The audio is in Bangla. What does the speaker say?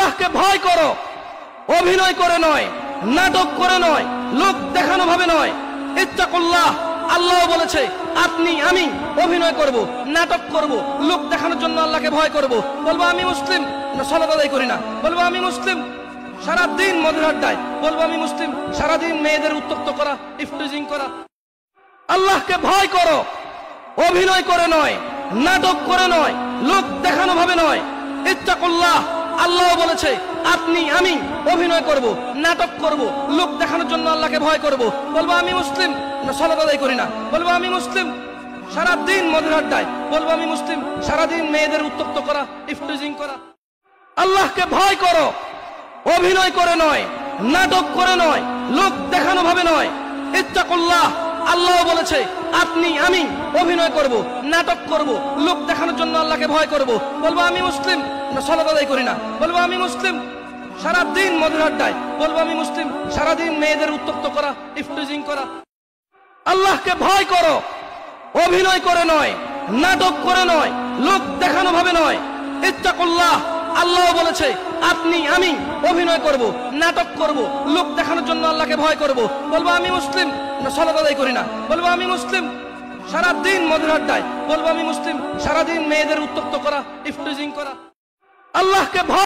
আল্লাহকে ভয় করো, অভিনয় করে নয়, নাটক করে নয়, লোক দেখানো ভাবে নয়। ইত্তাকুল্লাহ, আল্লাহ বলেছে আপনি আমি অভিনয় করব, নাটক করব, লোক দেখানোর জন্য আল্লাহকে ভয় করব। বলবো আমি মুসলিম, না সালাত আদায় করি না। বলবো আমি মুসলিম, সারাদিন মদের আড্ডায়। বলবো আমি মুসলিম, সারাদিন মেয়েদের উত্তপ্ত করা, ইফটিজিং করা। আল্লাহকে ভয় করো, অভিনয় করে নয়, নাটক করে নয়, লোক দেখানো ভাবে নয়। ইত্তাকুল্লাহ, আল্লাহ বলেছে আপনি আমি অভিনয় করব, নাটক করব, লোক দেখানোর জন্য আল্লাহকে ভয় করব। বলবো আমি মুসলিম, না সালাত আদায় করি না। বলবো আমি মুসলিম, সারাদিন মদের আড্ডায়। বলবো আমি মুসলিম, সারাদিন মেয়েদের উত্তপ্ত করা, ইফটিজিং করা। আল্লাহকে ভয় করো, অভিনয় করে নয়, নাটক করে নয়, লোক দেখানো ভাবে নয়। ইত্তাকুল্লাহ, আল্লাহ বলেছে আপনি আমি অভিনয় করব, নাটক করব, লোক দেখানোর জন্য আল্লাহকে ভয় করব। বলবো আমি মুসলিম, না সালাত আদায় করি না। বলবো আমি মুসলিম, সারাদিন মদের আড্ডায়। বলবো আমি মুসলিম, সারাদিন মেয়েদের উত্তপ্ত করা, ইফটিজিং করা। আল্লাহকে ভয় করো, অভিনয় করে নয়, নাটক করে নয়, লোক দেখানো ভাবে নয়। ইত্তাকুল্লাহ, আল্লাহ বলেছে আপনি আমি অভিনয় করব, নাটক করব, লোক দেখানোর জন্য আল্লাহকে ভয় করব। বলবো আমি মুসলিম, না সালাত আদায় করি না। বলবো আমি মুসলিম, সারাদিন মদের আড্ডায়। বলবো আমি মুসলিম, সারাদিন মেয়েদের উত্তপ্ত করা, ইফটিজিং করা। আল্লাহকে ভয়